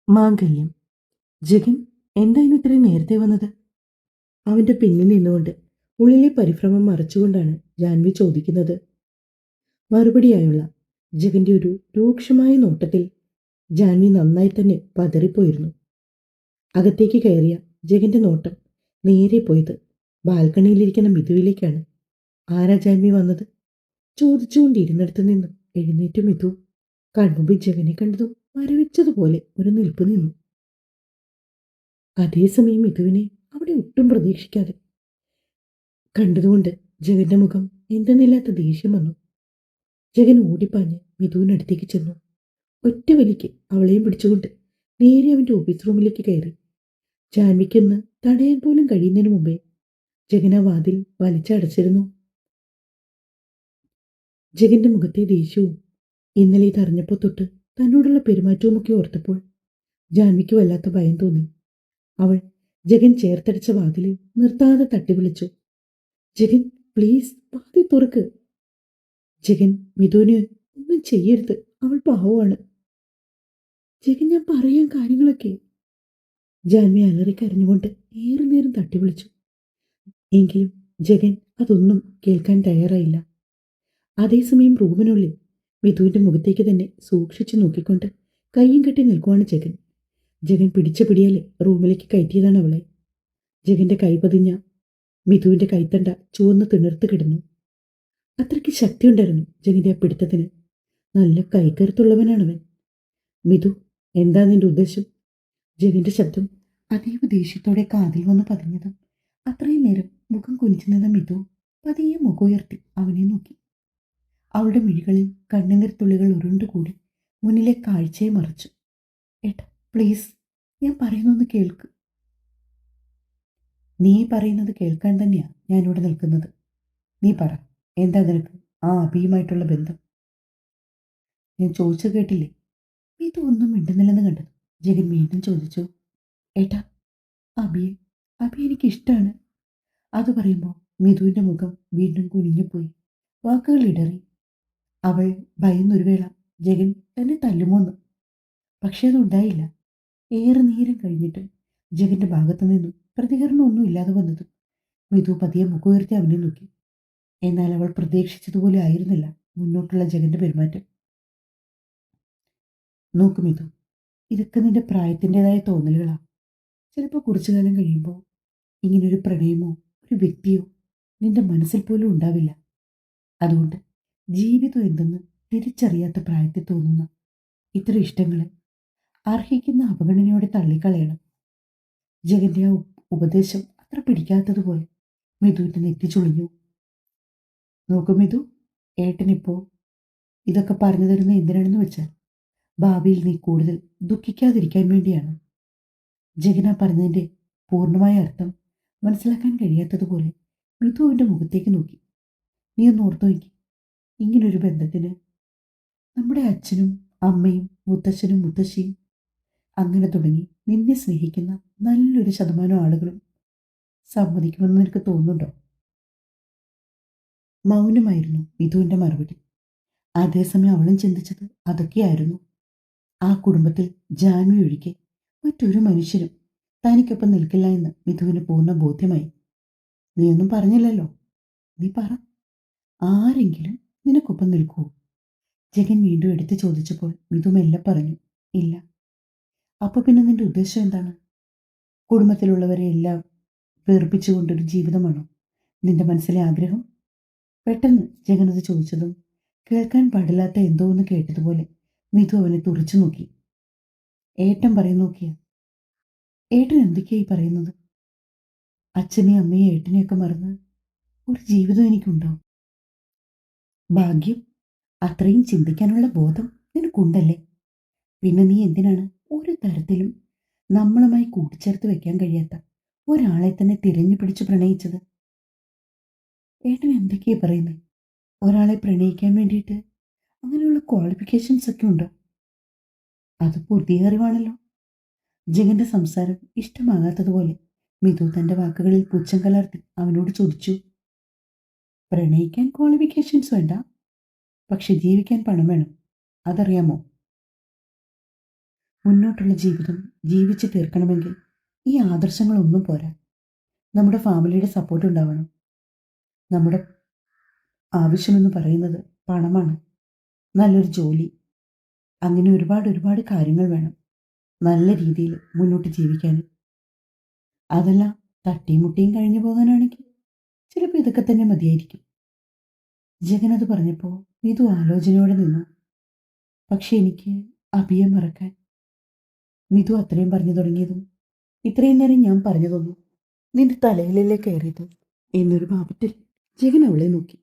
മാംഗല്യം. ജഗൻ എന്തായിരുന്നു ഇത്രയും നേരത്തെ വന്നത്? അവന്റെ പിന്നിൽ നിന്നുകൊണ്ട് ഉള്ളിലെ പരിഭ്രമം മറച്ചുകൊണ്ടാണ് ജാൻവി ചോദിക്കുന്നത്. മറുപടിയായുള്ള ജഗന്റെ ഒരു രൂക്ഷമായ നോട്ടത്തിൽ ജാൻവി നന്നായി തന്നെ പതറിപ്പോയിരുന്നു. അകത്തേക്ക് കയറിയ ജഗന്റെ നോട്ടം നേരെ പോയത് ബാൽക്കണിയിലിരിക്കുന്ന മിഥുവിലേക്കാണ്. ആരാ ജാൻവി വന്നത്? ചോദിച്ചുകൊണ്ടിരുന്നിടത്ത് നിന്നും എഴുന്നേറ്റു മിഥു. കൺമുമ്പിൽ ജഗനെ കണ്ടതും മരവിച്ചതുപോലെ ഒരു നിൽപ്പ് നിന്നു. അതേസമയം മിഥുവിനെ അവിടെ ഒട്ടും പ്രതീക്ഷിക്കാതെ കണ്ടതുകൊണ്ട് ജഗന്റെ മുഖം എന്തെന്നില്ലാത്ത ദേഷ്യം വന്നു. ജഗൻ ഓടിപ്പാഞ്ഞ് മിഥുവിനടുത്തേക്ക് ചെന്നു. ഒറ്റ വലിക്ക് അവളെയും പിടിച്ചുകൊണ്ട് നേരെ അവന്റെ ഓഫീസ് റൂമിലേക്ക് കയറി. ജാൻവിക്കൊന്ന് തടയാൻ പോലും കഴിയുന്നതിന് മുമ്പേ ജഗൻ ആ വാതിൽ വലിച്ചടച്ചിരുന്നു. ജഗന്റെ മുഖത്തെ ദേഷ്യവും ഇന്നലെ ഇതറിഞ്ഞപ്പോൾ തൊട്ട് തന്നോടുള്ള പെരുമാറ്റവുമൊക്കെ ഓർത്തപ്പോൾ ജാൻവിക്ക് വല്ലാത്ത ഭയം തോന്നി. അവൾ ജഗൻ ചേർത്തടിച്ച വാതിലിൽ നിർത്താതെ തട്ടി വിളിച്ചു. ജഗൻ, പ്ലീസ് വാതിൽ തുറക്ക്. ജഗൻ, മിഥുവിന് ഒന്നും ചെയ്യരുത്, അവൾ പാവമാണ്. ജഗൻ, ഞാൻ പറയാൻ കാര്യങ്ങളൊക്കെ. ജാൻവി അലറിക്കരഞ്ഞുകൊണ്ട് ഏറെ നേരം തട്ടി വിളിച്ചു. എങ്കിലും ജഗൻ അതൊന്നും കേൾക്കാൻ തയ്യാറായില്ല. അതേസമയം റൂമിനുള്ളിൽ മിഥുവിന്റെ മുഖത്തേക്ക് തന്നെ സൂക്ഷിച്ചു നോക്കിക്കൊണ്ട് കയ്യും കെട്ടി നിൽക്കുവാണ് ജഗൻ. ജഗൻ പിടിച്ച പിടിയാലെ റൂമിലേക്ക് കയറ്റിയതാണ് അവളെ. ജഗന്റെ കൈ പതിഞ്ഞ മിഥുവിന്റെ കൈത്തണ്ട ചുവന്ന് തിണർത്ത് കിടന്നു. അത്രയ്ക്ക് ശക്തിയുണ്ടായിരുന്നു ജഗന്റെ ആ പിടുത്തത്തിന്. നല്ല കൈക്കരുത്തുള്ളവനാണവൻ. മിഥു, എന്താ നിന്റെ ഉദ്ദേശം? ജഗന്റെ ശബ്ദം അതീവ ദേഷ്യത്തോടെ കാതിൽ വന്ന് പതിഞ്ഞതും അത്രയും നേരം മുഖം കുനിച്ചു നിന്ന മിഥു പതിയെ മുഖമുയർത്തി അവനെ നോക്കി. അവളുടെ മിഴികളിൽ കണ്ണുനീർ തുള്ളികൾ ഉരുണ്ടുകൂടി മുന്നിലെ കാഴ്ചയെ മറച്ചു. ഏട്ടാ, പ്ലീസ്, ഞാൻ പറയുന്നൊന്ന് കേൾക്ക്. നീ പറയുന്നത് കേൾക്കാൻ തന്നെയാ ഞാനിവിടെ നിൽക്കുന്നത്. നീ പറ, എന്താ നിനക്ക് ആ അഭിയുമായിട്ടുള്ള ബന്ധം? ഞാൻ ചോദിച്ചു കേട്ടില്ലേ? ഇത് ഒന്നും മിണ്ടുന്നില്ലെന്ന് കണ്ടത് ജഗൻ വീണ്ടും ചോദിച്ചു. ഏട്ടാ, അഭിയെ അഭി എനിക്കിഷ്ടമാണ്. അത് പറയുമ്പോൾ മിഥുവിൻ്റെ മുഖം വീണ്ടും കുനിഞ്ഞുപോയി. വാക്കുകൾ ഇടറി. അവൾ ഭയന്നൊരു വേള ജഗൻ തന്നെ തല്ലുമോന്ന്. പക്ഷെ അതുണ്ടായില്ല. ഏറെ നേരം കഴിഞ്ഞിട്ട് ജഗന്റെ ഭാഗത്തു നിന്നും പ്രതികരണമൊന്നും ഇല്ലാതെ വന്നതും മിഥു പതിയെ മുഖമുയർത്തി അവനെ നോക്കി. എന്നാൽ അവൾ പ്രതീക്ഷിച്ചതുപോലെ ആയിരുന്നില്ല മുന്നോട്ടുള്ള ജഗന്റെ പെരുമാറ്റം. നോക്ക് മിഥു, ഇതൊക്കെ നിന്റെ പ്രായത്തിൻ്റെതായ തോന്നലുകളാ. ചിലപ്പോൾ കുറച്ചു കാലം കഴിയുമ്പോൾ ഇങ്ങനൊരു പ്രണയമോ ഒരു വ്യക്തിയോ നിന്റെ മനസ്സിൽ പോലും ഉണ്ടാവില്ല. അതുകൊണ്ട് ജീവിതം എന്തെന്ന് തിരിച്ചറിയാത്ത പ്രായത്തിൽ തോന്നുന്ന ഇത്തരം ഇഷ്ടങ്ങളെ അർഹിക്കുന്ന അവഗണനയോടെ തള്ളിക്കളയണം. ജഗന്റെ ആ ഉപദേശം അത്ര പിടിക്കാത്തതുപോലെ മിഥുവിന്റെ നെറ്റി ചുളിഞ്ഞു. നോക്കൂ മിഥു, ഏട്ടനിപ്പോ ഇതൊക്കെ പറഞ്ഞു തരുന്ന എന്തിനാണെന്ന് വെച്ചാൽ ഭാവിയിൽ നീ കൂടുതൽ ദുഃഖിക്കാതിരിക്കാൻ വേണ്ടിയാണ്. ജഗന പറഞ്ഞതിൻ്റെ പൂർണ്ണമായ അർത്ഥം മനസ്സിലാക്കാൻ കഴിയാത്തതുപോലെ മിഥുവിൻ്റെ മുഖത്തേക്ക് നോക്കി. നീ ഒന്ന് ഓർത്തു നോക്കി, ഇങ്ങനൊരു ബന്ധത്തിന് നമ്മുടെ അച്ഛനും അമ്മയും മുത്തച്ഛനും മുത്തശ്ശിയും അങ്ങനെ തുടങ്ങി നിന്നെ സ്നേഹിക്കുന്ന നല്ലൊരു ശതമാനം ആളുകളും സമ്മതിക്കുമെന്ന് നിനക്ക് തോന്നുന്നുണ്ടോ? മൗനമായിരുന്നു മിഥുവിൻ്റെ മറുപടി. അതേസമയം അവളും ചിന്തിച്ചത് അതൊക്കെയായിരുന്നു. ആ കുടുംബത്തിൽ ജാൻവി ഒഴികെ മറ്റൊരു മനുഷ്യരും തനിക്കൊപ്പം നിൽക്കില്ല എന്ന് മിഥുവിന് പൂർണ്ണ ബോധ്യമായി. നീയൊന്നും പറഞ്ഞില്ലല്ലോ, നീ പറ, ആരെങ്കിലും നിനക്കൊപ്പം നിൽക്കുമോ? ജഗൻ വീണ്ടും എടുത്തു ചോദിച്ചപ്പോൾ മിഥു മെല്ലെ പറഞ്ഞു, ഇല്ല. അപ്പൊ പിന്നെ നിന്റെ ഉദ്ദേശം എന്താണ്? കുടുംബത്തിലുള്ളവരെ എല്ലാം വേർപ്പിച്ചുകൊണ്ടൊരു ജീവിതമാണോ നിന്റെ മനസ്സിലെ ആഗ്രഹം? പെട്ടെന്ന് ജഗൻ അത് ചോദിച്ചതും കേൾക്കാൻ പാടില്ലാത്ത എന്തോ ഒന്ന് കേട്ടതുപോലെ മിഥു അവനെ തുറച്ചു നോക്കി. ഏട്ടൻ പറയും നോക്കിയ, ഏട്ടൻ എന്തൊക്കെയായി പറയുന്നത്? അച്ഛനെയും അമ്മയും ഏട്ടനെയൊക്കെ മറന്ന് ഒരു ജീവിതം എനിക്കുണ്ടോ? ഭാഗ്യം, അത്രയും ചിന്തിക്കാനുള്ള ബോധം നിനക്കുണ്ടല്ലേ? പിന്നെ നീ എന്തിനാണ് ഒരു തരത്തിലും നമ്മളുമായി കൂട്ടിച്ചേർത്ത് വെക്കാൻ കഴിയാത്ത ഒരാളെ തന്നെ തിരഞ്ഞു പിടിച്ച് പ്രണയിച്ചത്? ഏട്ടൻ എന്തൊക്കെയാ പറയുന്നത്? ഒരാളെ പ്രണയിക്കാൻ വേണ്ടിയിട്ട് അങ്ങനെയുള്ള ക്വാളിഫിക്കേഷൻസ് ഒക്കെ ഉണ്ടോ? അത് പുതിയ അറിവാണല്ലോ. ജഗന്റെ സംസാരം ഇഷ്ടമാകാത്തതുപോലെ മിഥു തന്റെ വാക്കുകളിൽ പുച്ഛം കലർത്തി അവനോട് ചോദിച്ചു. പ്രണയിക്കാൻ ക്വാളിഫിക്കേഷൻസ് വേണ്ട, പക്ഷെ ജീവിക്കാൻ പണം വേണം, അതറിയാമോ? മുന്നോട്ടുള്ള ജീവിതം ജീവിച്ച് തീർക്കണമെങ്കിൽ ഈ ആദർശങ്ങളൊന്നും പോരാ. നമ്മുടെ ഫാമിലിയുടെ സപ്പോർട്ട് ഉണ്ടാവണം. നമ്മുടെ ആവശ്യമെന്ന് പറയുന്നത് പണമാണ്, നല്ലൊരു ജോലി, അങ്ങനെ ഒരുപാട് ഒരുപാട് കാര്യങ്ങൾ വേണം നല്ല രീതിയിൽ മുന്നോട്ട് ജീവിക്കാൻ. അതെല്ലാം തട്ടിയും മുട്ടിയും കഴിഞ്ഞു പോകാനാണെങ്കിൽ ചിലപ്പോൾ ഇതൊക്കെ തന്നെ മതിയായിരിക്കും. ജഗൻ അത് പറഞ്ഞപ്പോൾ മിതു ആലോചനയോടെ നിന്നു. പക്ഷെ എനിക്ക് അഭിയെ മറക്കാൻ. മിതു അത്രയും പറഞ്ഞു തുടങ്ങിയതും ഇത്രയും നേരം ഞാൻ പറഞ്ഞതൊന്നും നിന്റെ തലയിലല്ലേ കയറിയത് എന്നൊരു ഭാവത്തിൽ ജഗൻ അവളെ നോക്കി.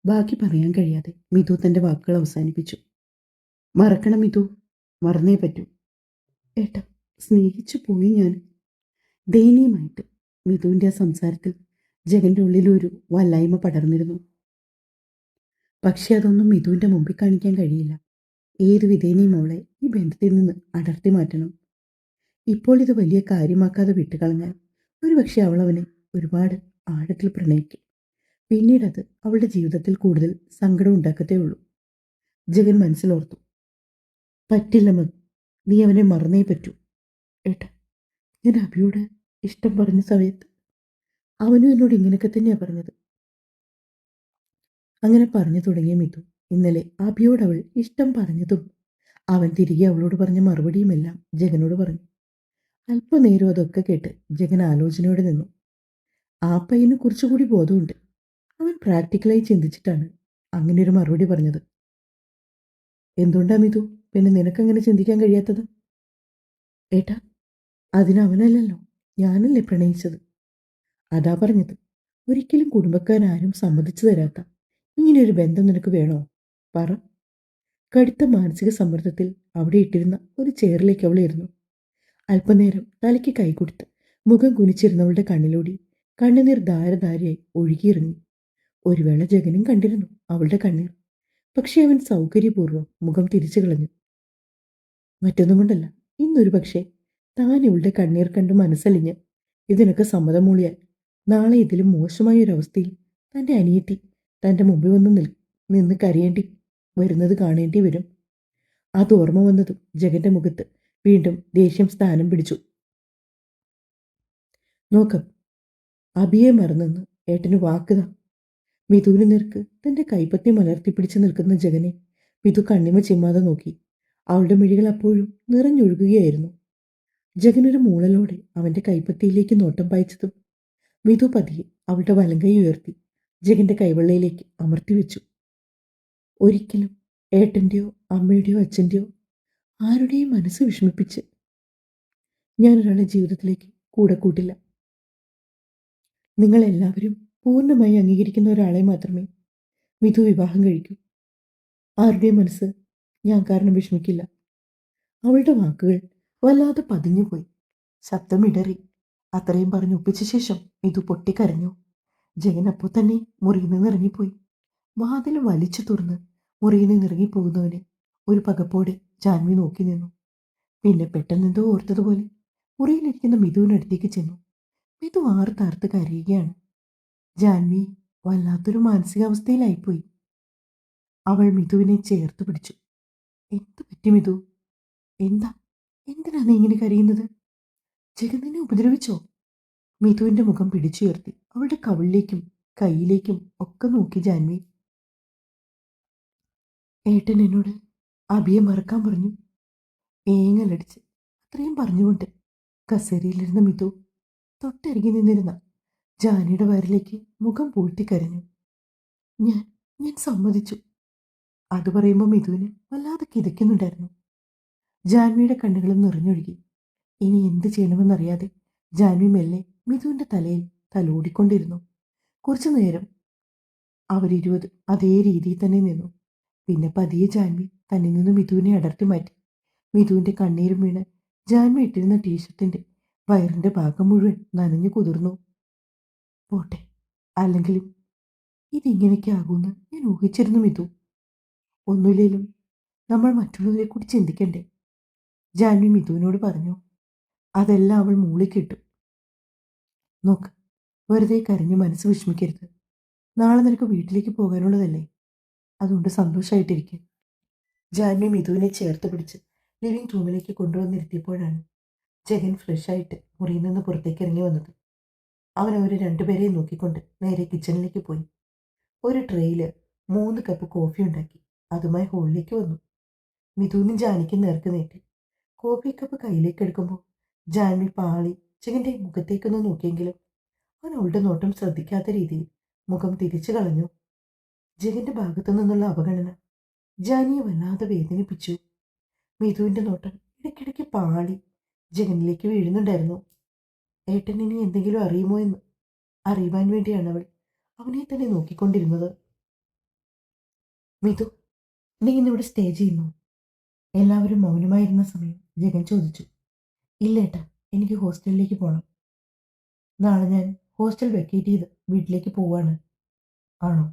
ബാക്കി പറയാൻ കഴിയാതെ മിതു തന്റെ വാക്കുകൾ അവസാനിപ്പിച്ചു. മറക്കണം മിതു, മറന്നേ പറ്റൂ. ഏട്ടാ, സ്നേഹിച്ചു പോയി ഞാൻ. ദയനീയമായിട്ട് മിതുവിൻ്റെ ആ സംസാരത്തിൽ ജഗന്റെ ഉള്ളിലൊരു വല്ലായ്മ പടർന്നിരുന്നു. പക്ഷെ അതൊന്നും മിതുവിൻ്റെ മുമ്പിൽ കാണിക്കാൻ കഴിയില്ല. ഏത് വിധേനയും അവളെ ഈ ബന്ധത്തിൽ നിന്ന് അടർത്തി മാറ്റണം. ഇപ്പോൾ ഇത് വലിയ കാര്യമാക്കാതെ വിട്ടുകളഞ്ഞാൽ ഒരുപക്ഷെ അവൾ അവനെ ഒരുപാട് ആഴത്തിൽ പ്രണയിക്കും. പിന്നീടത് അവളുടെ ജീവിതത്തിൽ കൂടുതൽ സങ്കടം ഉണ്ടാക്കത്തേ ഉള്ളൂ. ജഗൻ മനസ്സിലോർത്തു. പറ്റില്ല മത്, നീ അവനെ മറന്നേ പറ്റൂ. ഏട്ടാ, ഞാൻ അഭിയോട് ഇഷ്ടം പറഞ്ഞ സമയത്ത് അവനും എന്നോട് ഇങ്ങനെയൊക്കെ തന്നെയാണ് പറഞ്ഞത്. അങ്ങനെ പറഞ്ഞു തുടങ്ങിയ മിതു ഇന്നലെ അഭിയോട് അവൾ ഇഷ്ടം പറഞ്ഞതും അവൻ തിരികെ അവളോട് പറഞ്ഞ മറുപടിയുമെല്ലാം ജഗനോട് പറഞ്ഞു. അല്പനേരം അതൊക്കെ കേട്ട് ജഗൻ ആലോചനയോടെ നിന്നു. ആ പയ്യന് കുറച്ചുകൂടി ബോധമുണ്ട്. അവൻ പ്രാക്ടിക്കലായി ചിന്തിച്ചിട്ടാണ് അങ്ങനെ ഒരു മറുപടി പറഞ്ഞത്. എന്തുകൊണ്ടാ മിതു പിന്നെ നിനക്കങ്ങനെ ചിന്തിക്കാൻ കഴിയാത്തത്? ഏട്ടാ, അതിനവനല്ലല്ലോ, ഞാനല്ലേ പ്രണയിച്ചത്. അതാ പറഞ്ഞത്, ഒരിക്കലും കുടുംബക്കാരാരും സമ്മതിച്ചു തരാത്ത ഇങ്ങനെയൊരു ബന്ധം നിനക്ക് വേണോ? പറ. കടുത്ത മാനസിക സമ്മർദ്ദത്തിൽ അവിടെ ഇട്ടിരുന്ന ഒരു ചെയറിലേക്ക് അവൾ ഇരുന്നു. അല്പനേരം തലയ്ക്ക് കൈകൊടുത്ത് മുഖം കുനിച്ചിരുന്നവളുടെ കണ്ണിലൂടെ കണ്ണുനീർ ധാരധാരയായി ഒഴുകിയിറങ്ങി. ഒരു വേള ജഗനും കണ്ടിരുന്നു അവളുടെ കണ്ണീർ. പക്ഷെ അവൻ സൗകര്യപൂർവ്വം മുഖം തിരിച്ചു കളഞ്ഞു. മറ്റൊന്നും കൊണ്ടല്ല, ഇന്നൊരു പക്ഷേ താൻ ഇവളുടെ കണ്ണീർ കണ്ട് മനസ്സലിഞ്ഞ് ഇതിനൊക്കെ സമ്മതം മൂളിയാൽ നാളെ ഇതിലും മോശമായ ഒരു അവസ്ഥയിൽ തൻ്റെ അനിയത്തി തൻ്റെ മുമ്പിൽ നിന്ന് കരയേണ്ടി വരുന്നത് കാണേണ്ടി വരും. അത് ഓർമ്മ വന്നതും ജഗന്റെ മുഖത്ത് വീണ്ടും ദേഷ്യം സ്ഥാനം പിടിച്ചു. നോക്കാം, അഭിയെ മറന്നെന്ന് ഏട്ടന് വാക്കുതാ. മിതുവിന് നേർക്ക് തൻ്റെ കൈപ്പത്തി മലർത്തിപ്പിടിച്ച് നിൽക്കുന്ന ജഗനെ മിതു കണ്ണിമ ചിമ്മാതെ നോക്കി. അവളുടെ മിഴികൾ അപ്പോഴും നിറഞ്ഞൊഴുകുകയായിരുന്നു. ജഗനൊരു മൂളലോടെ അവൻ്റെ കൈപ്പത്തിയിലേക്ക് നോട്ടം പായിച്ചതും മിതു പതിയെ അവളുടെ വലങ്കൈ ഉയർത്തി ജഗന്റെ കൈവെള്ളയിലേക്ക് അമർത്തി വെച്ചു. ഒരിക്കലും ഏട്ടൻ്റെയോ അമ്മയുടെയോ അച്ഛൻ്റെയോ ആരുടെയും മനസ്സ് വിഷമിപ്പിച്ച് ഞാനൊരാളെ ജീവിതത്തിലേക്ക് കൂടെ കൂട്ടില്ല. നിങ്ങളെല്ലാവരും പൂർണ്ണമായി അംഗീകരിക്കുന്ന ഒരാളെ മാത്രമേ മിതു വിവാഹം കഴിക്കൂ. ആരുടെയും മനസ്സ് ഞാൻ കാരണം വിഷമിക്കില്ല. അവളുടെ വാക്കുകൾ വല്ലാതെ പതിഞ്ഞുപോയി. ശബ്ദമിടറി. അത്രയും പറഞ്ഞ് ഒപ്പിച്ച ശേഷം മിതു പൊട്ടിക്കരഞ്ഞു. ജഗൻ അപ്പോൾ തന്നെ മുറിയിൽ നിന്ന് ഇറങ്ങിപ്പോയി. വാതിൽ വലിച്ചു തുറന്ന് മുറിയിൽ നിന്ന് ഇറങ്ങിപ്പോകുന്നവനെ ഒരു പകപ്പോടെ ജാൻവി നോക്കി നിന്നു. പിന്നെ പെട്ടെന്നെന്തോ ഓർത്തതുപോലെ മുറിയിലിരിക്കുന്ന മിതുവിനടുത്തേക്ക് ചെന്നു. മിതു ആർത്താർത്ത് കരയുകയാണ്. ജാൻവി വല്ലാത്തൊരു മാനസികാവസ്ഥയിലായിപ്പോയി. അവൾ മിതുവിനെ ചേർത്ത് പിടിച്ചു. എന്തു പറ്റി മിതു? എന്താ? എന്തിനാ നീ ഇങ്ങനെ കരയുന്നത്? ജഗൻ നിന്നെ ഉപദ്രവിച്ചോ? മിതുവിന്റെ മുഖം പിടിച്ചുയർത്തി അവളുടെ കവിളിലേക്കും കൈയിലേക്കും ഒക്കെ നോക്കി ജാൻവി. ഏട്ടൻ എന്നോട് അഭിയെ മറക്കാൻ പറഞ്ഞു. ഏങ്ങലടിച്ച് അത്രയും പറഞ്ഞുകൊണ്ട് കസേരയിലിരുന്ന മിതു തൊട്ടരികെ നിന്നിരുന്ന ജാനിയുടെ വയറിലേക്ക് മുഖം പൂഴ്ത്തിക്കരഞ്ഞു. ഞാൻ ഞാൻ സമ്മതിച്ചു. അത് പറയുമ്പോൾ മിതുവിന് വല്ലാതെ കിതയ്ക്കുന്നുണ്ടായിരുന്നു. ജാൻവിയുടെ കണ്ണുകളും നിറഞ്ഞൊഴുകി. ഇനി എന്ത് ചെയ്യണമെന്നറിയാതെ ജാൻവി മെല്ലെ മിതുവിന്റെ തലയിൽ തലോടിക്കൊണ്ടിരുന്നു. കുറച്ചു നേരം അവരിരുവത് അതേ രീതിയിൽ തന്നെ നിന്നു. പിന്നെ പതിയെ ജാൻവി തന്നിൽ നിന്ന് മിതുവിനെ അടർത്തി മാറ്റി. മിതുവിന്റെ കണ്ണീരും വീണ് ജാൻവി ഇട്ടിരുന്ന ടീഷർട്ടിന്റെ വയറിന്റെ ഭാഗം മുഴുവൻ നനഞ്ഞു കുതിർന്നു. പോട്ടെ, അല്ലെങ്കിലും ഇതിങ്ങനെയൊക്കെ ആകുമെന്ന് ഞാൻ ഊഹിച്ചിരുന്നു മിതു. ഒന്നുമില്ലേലും നമ്മൾ മറ്റുള്ളവരെ കൂടി ചിന്തിക്കണ്ടേ? ജാൻവി മിതുവിനോട് പറഞ്ഞു. അതെല്ലാം അവൾ മൂളിക്കിട്ടു. നോക്ക്, വെറുതെ കരഞ്ഞ് മനസ്സ് വിഷമിക്കരുത്. നാളെ നിനക്ക് വീട്ടിലേക്ക് പോകാനുള്ളതല്ലേ, അതുകൊണ്ട് സന്തോഷമായിട്ടിരിക്കും. ജാൻവി മിതുവിനെ ചേർത്ത് പിടിച്ച് ലിവിംഗ് റൂമിലേക്ക് കൊണ്ടുവന്നിരുത്തിയപ്പോഴാണ് ജഗൻ ഫ്രഷായിട്ട് മുറിയിൽ നിന്ന് പുറത്തേക്ക് ഇറങ്ങി വന്നത്. അവൻ അവർ രണ്ടുപേരെയും നോക്കിക്കൊണ്ട് നേരെ കിച്ചണിലേക്ക് പോയി. ഒരു ട്രേയിൽ 3 കപ്പ് കോഫി ഉണ്ടാക്കി അതുമായി ഹോളിലേക്ക് വന്നു. മിഥുനും ജാനിക്കും നേർക്ക് നീട്ടി. കോഫി കപ്പ് കയ്യിലേക്ക് എടുക്കുമ്പോൾ ജാൻവി പാളി ജഗന്റെ മുഖത്തേക്കൊന്ന് നോക്കിയെങ്കിലും അവൻ അവളുടെ നോട്ടം ശ്രദ്ധിക്കാത്ത രീതിയിൽ മുഖം തിരിച്ചു കളഞ്ഞു. ജഗന്റെ ഭാഗത്തു നിന്നുള്ള അവഗണന ജാനിയെ വല്ലാതെ വേദനിപ്പിച്ചു. മിഥുവിന്റെ നോട്ടം ഇടയ്ക്കിടയ്ക്ക് പാളി ജഗനിലേക്ക് വീഴുന്നുണ്ടായിരുന്നു. ഏട്ടൻ ഇനി എന്തെങ്കിലും അറിയുമോ എന്ന് അറിയുവാൻ വേണ്ടിയാണ് അവൾ അവനെ തന്നെ നോക്കിക്കൊണ്ടിരുന്നത്. മിഥു, നീ ഇന്നിവിടെ സ്റ്റേ ചെയ്യുന്നു? എല്ലാവരും മൗനമായിരുന്ന സമയം ജഗൻ ചോദിച്ചു. ഇല്ലേട്ടാ, എനിക്ക് ഹോസ്റ്റലിലേക്ക് പോകണം. നാളെ ഞാൻ ഹോസ്റ്റൽ വെക്കേറ്റ് ചെയ്ത് വീട്ടിലേക്ക് പോവാണ്. ആണോ?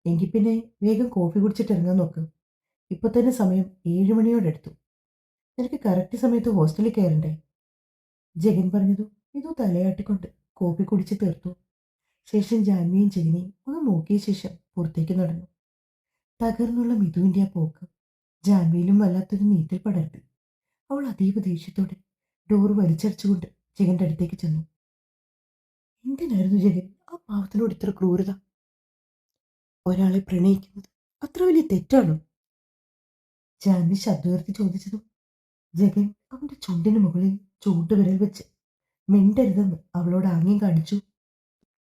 എങ്കിൽ പിന്നെ വേഗം കോഫി കുടിച്ചിട്ട് ഇറങ്ങാൻ നോക്ക്. ഇപ്പൊ തന്നെ സമയം 7 മണിയോടടുത്തു. നിനക്ക് കറക്റ്റ് സമയത്ത് ഹോസ്റ്റലിൽ കയറണ്ടേ? ജഗൻ പറഞ്ഞതു ഇതു തലയാട്ടിക്കൊണ്ട് കോഫി കുടിച്ച് തീർത്തു. ശേഷം ജാൻവിയും ജഗനെയും ഒന്ന് നോക്കിയ ശേഷം പുറത്തേക്ക് നടന്നു. തകർന്നുള്ള മിഥുവിന്റെ ആ പോക്ക് ജാൻവിയിലും വല്ലാത്തൊരു നീറ്റൽ പടർത്തി. അവൾ അതീവ ദേഷ്യത്തോടെ ഡോറ് വലിച്ചടച്ചുകൊണ്ട് ജഗന്റെ അടുത്തേക്ക് ചെന്നു. എന്തിനായിരുന്നു ജഗൻ ആ പാവത്തിനോട് ഇത്ര ക്രൂരത? ഒരാളെ പ്രണയിക്കുന്നത് അത്ര വലിയ തെറ്റാണോ? ജാൻവി ശബ്ദമുയർത്തി ചോദിച്ചതും ജഗൻ അവന്റെ ചുണ്ടിന് മുകളിൽ ചൂണ്ടുവിരൽ വെച്ച് മിണ്ടരുതെന്ന് അവളോട് ആംഗ്യം കാണിച്ചു.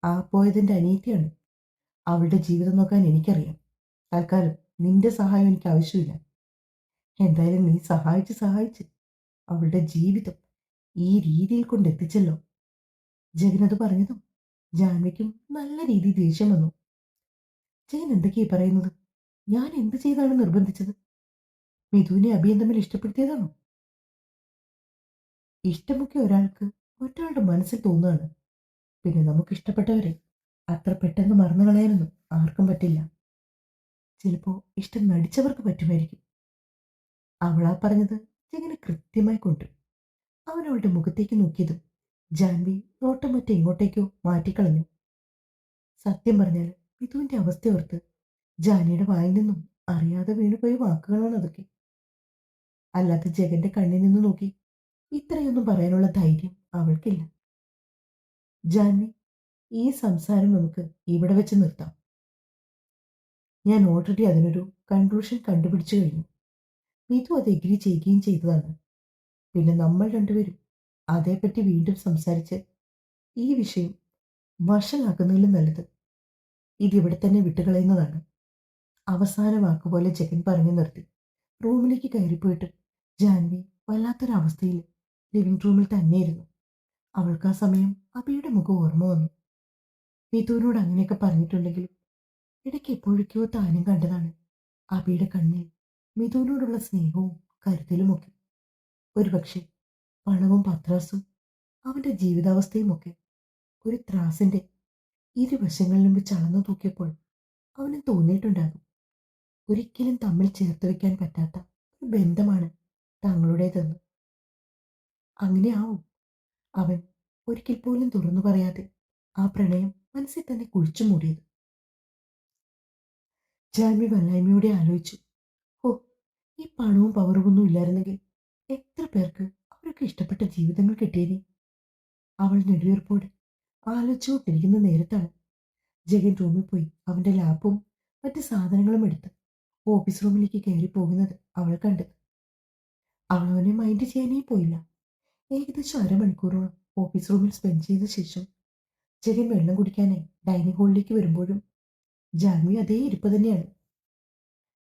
ആ പോയതിന്റെ അനിയത്തിയാണ്. അവളുടെ ജീവിതം നോക്കാൻ എനിക്കറിയാം. തൽക്കാലം നിന്റെ സഹായം എനിക്ക് ആവശ്യമില്ല. എന്തായാലും നീ സഹായിച്ച് അവളുടെ ജീവിതം ഈ രീതിയിൽ കൊണ്ടെത്തിച്ചല്ലോ. ജഗനത് പറഞ്ഞതും ജാൻവിക്കും നല്ല രീതിയിൽ ദേഷ്യം വന്നു. ജഗൻ എന്തൊക്കെയാ പറയുന്നത്? ഞാൻ എന്ത് ചെയ്താണ് നിർബന്ധിച്ചത്? മിഥുവിനെ അഭിയും തമ്മിൽ ഇഷ്ടപ്പെടുത്തിയതാണോ? ഇഷ്ടമൊക്കെ ഒരാളുടെ മനസ്സിൽ തോന്നുകയാണ്. പിന്നെ നമുക്ക് ഇഷ്ടപ്പെട്ടവരെ അത്ര പെട്ടെന്ന് മറന്നു കളയാനൊന്നും ആർക്കും പറ്റില്ല. ചിലപ്പോ ഇഷ്ടം നടിച്ചവർക്ക് പറ്റുമായിരിക്കും. അവളാ പറഞ്ഞത് ജഗനെ കൃത്യമായി കൊണ്ടു. അവൻ അവളുടെ മുഖത്തേക്ക് നോക്കിയതും ജാൻവി നോട്ടം മറ്റെങ്ങോട്ടേക്കോ മാറ്റിക്കളഞ്ഞു. സത്യം പറഞ്ഞാൽ മിഥുവിന്റെ അവസ്ഥയോർത്ത് ജാനിയുടെ വായിൽ നിന്നും അറിയാതെ വീണുപോയ വാക്കുകളാണ് അതൊക്കെ. അല്ലാതെ ജഗന്റെ കണ്ണിൽ നിന്ന് നോക്കി ഇത്രയൊന്നും പറയാനുള്ള ധൈര്യം അവൾക്കില്ല. ജാൻവി, ഈ സംസാരം നമുക്ക് ഇവിടെ വെച്ച് നിർത്താം. ഞാൻ ഓൾറെഡി അതിനൊരു കൺക്ലൂഷൻ കണ്ടുപിടിച്ചു കഴിഞ്ഞു. മിഥു അത് എഗ്രി ചെയ്യുകയും ചെയ്തതാണ്. പിന്നെ നമ്മൾ രണ്ടുപേരും അതേപ്പറ്റി വീണ്ടും സംസാരിച്ച് ഈ വിഷയം വഷളാക്കുന്നതിലും നല്ലത് ഇതിവിടെ തന്നെ വിട്ടുകളയുന്നതാണ്. അവസാന വാക്കുപോലെ ജഗൻ പറഞ്ഞു നിർത്തി. റൂമിലേക്ക് കയറിപ്പോയിട്ട് ജാൻവി വല്ലാത്തൊരവസ്ഥയിൽ ലിവിംഗ് റൂമിൽ തന്നെയിരുന്നു. അവൾക്ക് ആ സമയം അബിയുടെ മുഖം ഓർമ്മ വന്നു. മിഥുവിനോട് അങ്ങനെയൊക്കെ പറഞ്ഞിട്ടുണ്ടെങ്കിലും ഇടയ്ക്ക് എപ്പോഴൊക്കെയോ താനും കണ്ടതാണ് അബിയുടെ കണ്ണിൽ മിഥുവിനോടുള്ള സ്നേഹവും കരുതലുമൊക്കെ. ഒരുപക്ഷെ പണവും പത്രാസും അവന്റെ ജീവിതാവസ്ഥയുമൊക്കെ ഒരു ത്രാസിന്റെ ഇരുവശങ്ങളിലും വെച്ച് അളന്നു തൂക്കിയപ്പോൾ അവന് തോന്നിയിട്ടുണ്ടാകും ഒരിക്കലും തമ്മിൽ ചേർത്ത് വെക്കാൻ പറ്റാത്ത ഒരു ബന്ധമാണ് തങ്ങളുടേതെന്ന്. അങ്ങനെ ആവും അവൻ ഒരിക്കൽ പോലും തുറന്നു പറയാതെ ആ പ്രണയം മനസ്സിൽ തന്നെ കുഴിച്ചു മൂടിയത്. ജാൻവി വല്ലായ്മയോടെ ആലോചിച്ചു. ഓ, ഈ പണവും പവറും ഒന്നും ഇല്ലായിരുന്നെങ്കിൽ എത്ര പേർക്ക് അവരൊക്കെ ഇഷ്ടപ്പെട്ട ജീവിതങ്ങൾ കിട്ടിയേനെ. അവൾ നെടുവീർപ്പോടെ ആലോചിച്ചുകൊണ്ടിരിക്കുന്ന നേരത്താണ് ജഗൻ റൂമിൽ പോയി അവന്റെ ലാപ്പും മറ്റ് സാധനങ്ങളും എടുത്ത് ഓഫീസ് റൂമിലേക്ക് കയറി പോകുന്നത് അവൾ കണ്ടത്. അവൾ അവനെ മൈൻഡ് ചെയ്യാനേ പോയില്ല. ഏകദേശം അരമണിക്കൂറോളം ഓഫീസ് റൂമിൽ സ്പെൻഡ് ചെയ്ത ശേഷം ജഗൻ വെള്ളം കുടിക്കാനായി ഡൈനിങ് ഹാളിലേക്ക് വരുമ്പോഴും ജാൻവി അതേ ഇരിപ്പ് തന്നെയാണ്.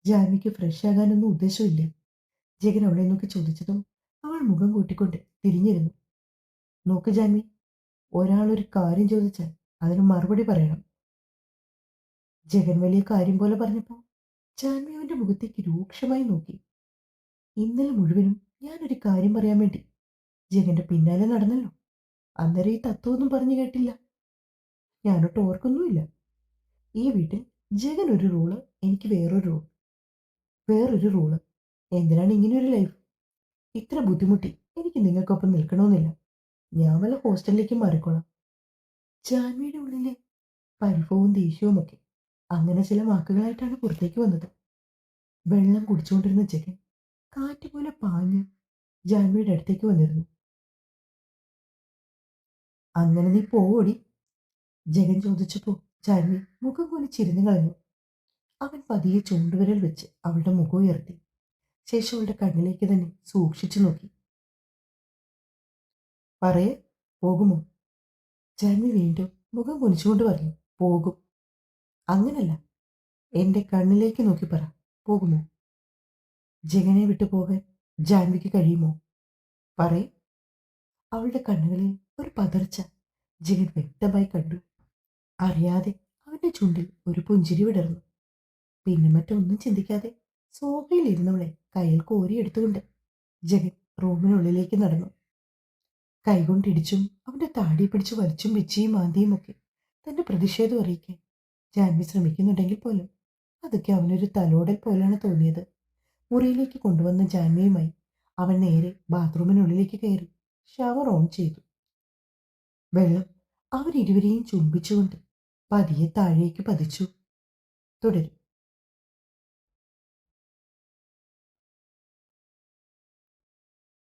ജാൻവിക്ക് ഫ്രഷ് ആകാനൊന്നും ഉദ്ദേശമില്ല. ജഗൻ അവളെ നോക്കി ചോദിച്ചതും അവൾ മുഖം കൂട്ടിക്കൊണ്ട് തിരിഞ്ഞിരുന്നു. നോക്ക് ജാൻവി, ഒരാളൊരു കാര്യം ചോദിച്ചാൽ അതിന് മറുപടി പറയണം. ജഗൻ വലിയ കാര്യം പോലെ പറഞ്ഞപ്പോൾ ജാൻവി അവന്റെ മുഖത്തേക്ക് രൂക്ഷമായി നോക്കി. ഇന്നലെ മുഴുവനും ഞാനൊരു കാര്യം പറയാൻ വേണ്ടി ജഗന്റെ പിന്നാലെ നടന്നല്ലോ. അന്നേരം ഈ തത്വമൊന്നും പറഞ്ഞു കേട്ടില്ല. ഞാനൊട്ട് ഓർക്കൊന്നുമില്ല. ഈ വീട്ടിൽ ജഗൻ ഒരു റൂള്, എനിക്ക് വേറൊരു റൂള്. എന്തിനാണ് ഇങ്ങനെയൊരു ലൈഫ്? ഇത്ര ബുദ്ധിമുട്ടി എനിക്ക് നിങ്ങൾക്കൊപ്പം നിൽക്കണമെന്നില്ല. ഞാൻ വല്ല ഹോസ്റ്റലിലേക്ക് മാറിക്കോളാം. ജാൻവിയുടെ ഉള്ളിലെ പരിഭവവും ദേഷ്യവുമൊക്കെ അങ്ങനെ ചില വാക്കുകളായിട്ടാണ് പുറത്തേക്ക് വന്നത്. വെള്ളം കുടിച്ചുകൊണ്ടിരുന്ന ജഗൻ കാറ്റ് പോലെ പാഞ്ഞ് ജാൻവിയുടെ അടുത്തേക്ക് വന്നിരുന്നു. "അങ്ങനെ നീ പോവോടി?" ജഗൻ ചോദിച്ചപ്പോൾ ജാൻവി മുഖം കുനിച്ചിരുന്നു കളഞ്ഞു. അവൻ പതിയെ ചൂണ്ടുവിരൽ വെച്ച് അവളുടെ മുഖം ഉയർത്തി. ശേഷം അവളുടെ കണ്ണിലേക്ക് തന്നെ സൂക്ഷിച്ചു നോക്കി. "പറയ്, പോകുമോ?" ജാൻവി വീണ്ടും മുഖം കുനിച്ചുകൊണ്ട് പറഞ്ഞു. "പോകും." "അങ്ങനല്ല, എന്റെ കണ്ണിലേക്ക് നോക്കി പറ, പോകുമോ?" ജഗനെ വിട്ടു പോകാൻ ജാൻവിക്ക് കഴിയുമോ? പറയ്. അവളുടെ കണ്ണുകളിൽ ഒരു പതർച്ച ജഗൻ വ്യക്തമായി കണ്ടു. അറിയാതെ അവന്റെ ചുണ്ടിൽ ഒരു പുഞ്ചിരി വിടർന്നു. പിന്നെ മറ്റൊന്നും ചിന്തിക്കാതെ സോഫയിൽ ഇരുന്നവളെ കയ്യിൽ കോരിയെടുത്തുകൊണ്ട് ജഗൻ റൂമിനുള്ളിലേക്ക് നടന്നു. കൈകൊണ്ടിടിച്ചും അവന്റെ താടി പിടിച്ച് വലിച്ചും പിച്ചിയും മാന്തിയും ഒക്കെ തന്റെ പ്രതിഷേധം അറിയിക്കാൻ ജാൻവി ശ്രമിക്കുന്നുണ്ടെങ്കിൽ പോലും അതൊക്കെ അവനൊരു തലോടൽ പോലെയാണ് തോന്നിയത്. മുറിയിലേക്ക് കൊണ്ടുവന്ന ജാൻവിയുമായി അവൻ നേരെ ബാത്റൂമിനുള്ളിലേക്ക് കയറി ഷവർ ഓൺ ചെയ്തു. വെള്ളം അവരിരുവരെയും ചുംബിച്ചുകൊണ്ട് പതിയെ താഴേക്ക് പതിച്ചു. തുടരും.